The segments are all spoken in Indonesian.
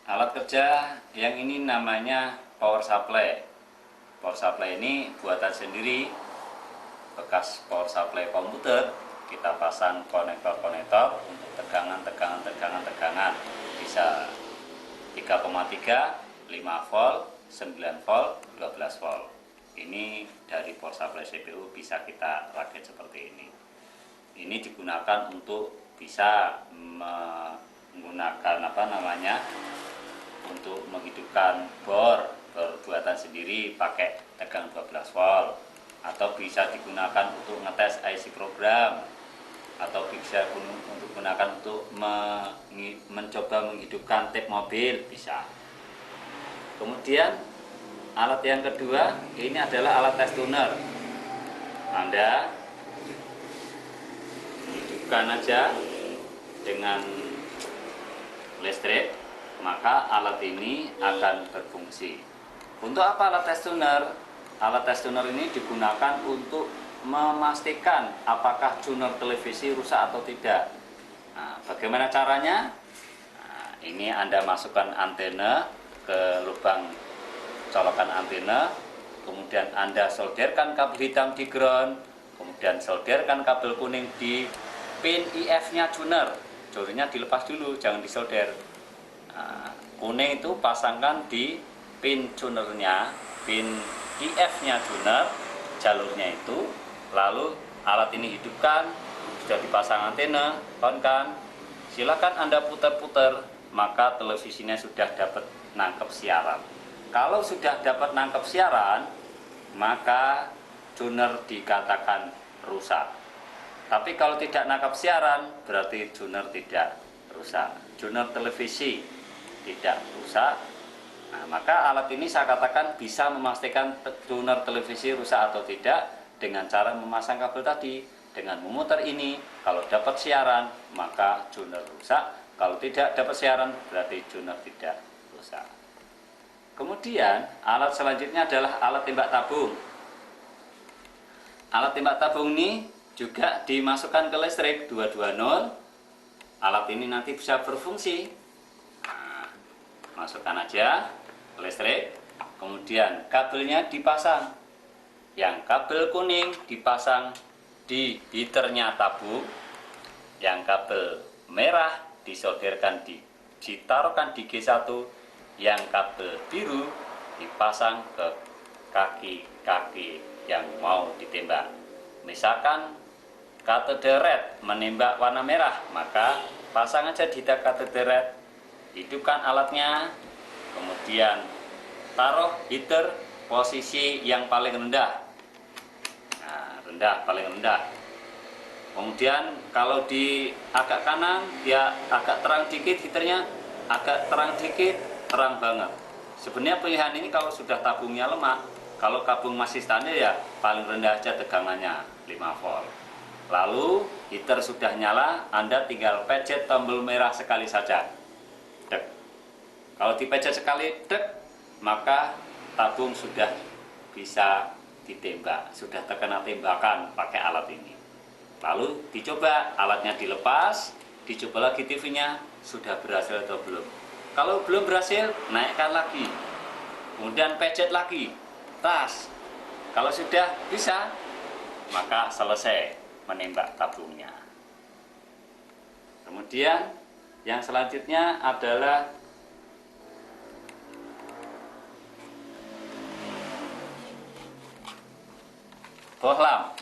Alat kerja yang ini namanya power supply. Power supply ini buatan sendiri, bekas power supply komputer. Kita pasang konektor-konektor untuk tegangan. Bisa 3,3, 5 volt, 9 volt, 12 volt. Ini dari power supply CPU bisa kita rakit seperti ini. Ini digunakan untuk bisa menggunakan untuk menghidupkan bor buatan sendiri pakai tegangan 12 volt, atau bisa digunakan untuk ngetes IC program, atau bisa untuk gunakan untuk mencoba menghidupkan tip mobil bisa. Kemudian alat yang kedua ini adalah alat test tuner. Anda hidupkan aja dengan listrik, maka alat ini akan berfungsi. Untuk apa alat test tuner? Alat test tuner ini digunakan untuk memastikan apakah tuner televisi rusak atau tidak. Nah, bagaimana caranya? Nah, ini Anda masukkan antena ke lubang colokan antena, kemudian Anda solderkan kabel hitam di ground, kemudian solderkan kabel kuning di pin IF-nya tuner. Jalurnya dilepas dulu, jangan disolder. Nah, kuning itu pasangkan di pin tunernya, pin IF-nya tuner, jalurnya itu. Lalu alat ini hidupkan, sudah dipasang antena, on kan. Silakan Anda putar-putar, maka televisinya sudah dapat nangkep siaran. Kalau sudah dapat nangkep siaran, maka tuner dikatakan rusak. Tapi kalau tidak nangkep siaran, berarti tuner tidak rusak. Tuner televisi tidak rusak. Nah, maka alat ini saya katakan bisa memastikan tuner televisi rusak atau tidak dengan cara memasang kabel tadi. Dengan memutar ini, kalau dapat siaran, maka tuner rusak. Kalau tidak dapat siaran, berarti tuner tidak rusak. Kemudian alat selanjutnya adalah alat tembak tabung. Alat tembak tabung ini juga dimasukkan ke listrik 220. Alat ini nanti bisa berfungsi. Nah, masukkan aja ke listrik, kemudian kabelnya dipasang. Yang kabel kuning dipasang di heaternya tabung, yang kabel merah disolderkan ditaruhkan di G1, yang kabel biru dipasang ke kaki-kaki yang mau ditembak. Misalkan katode red menembak warna merah, maka pasang aja di katode red, hidupkan alatnya, kemudian taruh heater posisi yang paling rendah. Nah, paling rendah. Kemudian kalau di agak kanan dia agak terang dikit, heaternya agak terang dikit, terang banget. Sebenarnya pilihan ini kalau sudah tabungnya lemah. Kalau tabung masih standar ya paling rendah aja tegangannya 5 volt. Lalu heater sudah nyala, Anda tinggal pencet tombol merah sekali saja. Dek. Kalau dipencet sekali, dek, maka tabung sudah bisa ditembak, sudah terkena tembakan pakai alat ini. Lalu dicoba, alatnya dilepas, dicoba lagi TV-nya, sudah berhasil atau belum. Kalau belum berhasil, naikkan lagi, kemudian pencet lagi, tas. Kalau sudah bisa, maka selesai menembak tabungnya. Kemudian yang selanjutnya adalah bohlam.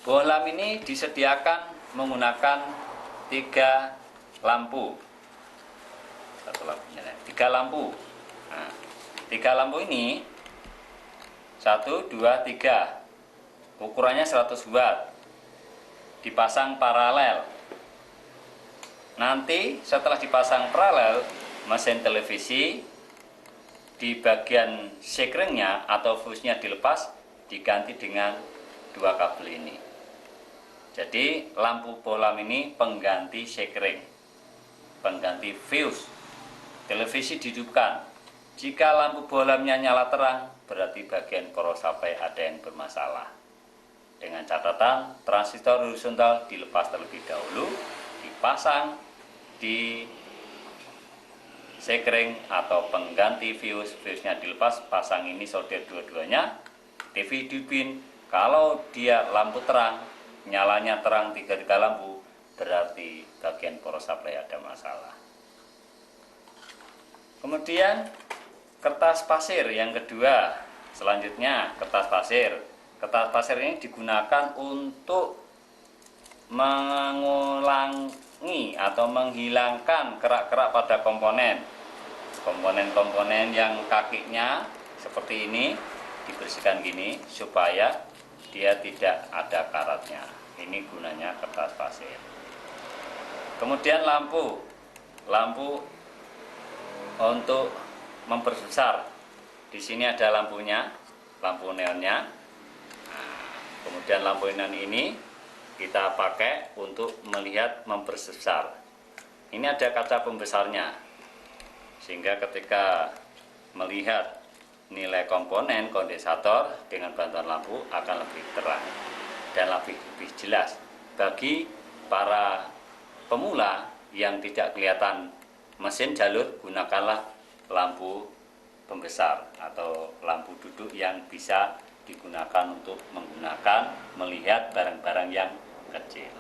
Bohlam ini disediakan menggunakan 3 lampu. Satu lampunya, 3 lampu. Nah, 3 lampu ini 1, 2, 3. Ukurannya 100 watt. Dipasang paralel. Nanti setelah dipasang paralel, mesin televisi di bagian sekringnya atau fuse-nya dilepas, diganti dengan 2 kabel ini. Jadi lampu bohlam ini pengganti sekring, pengganti fuse. Televisi dihidupkan. Jika lampu bohlamnya nyala terang, berarti bagian power supply ada yang bermasalah. Dengan catatan transistor horizontal dilepas terlebih dahulu, dipasang di sekring atau pengganti fuse. Fuse-nya dilepas, pasang ini solder dua-duanya. TV dipin, kalau dia lampu terang, nyalanya terang 3 lampu, berarti bagian poros supply ada masalah. Kemudian kertas pasir yang kedua. Selanjutnya kertas pasir. Kertas pasir ini digunakan untuk mengulangi atau menghilangkan kerak-kerak pada komponen. Komponen-komponen yang kakinya seperti ini dibersihkan gini supaya dia tidak ada karatnya. Ini gunanya kertas pasir. Kemudian lampu untuk memperbesar. Di sini ada lampunya, lampu neonnya. Nah, kemudian lampu neon ini kita pakai untuk melihat memperbesar. Ini ada kaca pembesarnya, sehingga ketika melihat nilai komponen kondensator dengan bantuan lampu akan lebih terang dan lebih jelas. Bagi para pemula yang tidak kelihatan mesin jalur, gunakanlah lampu pembesar atau lampu duduk yang bisa digunakan untuk melihat barang-barang yang kecil.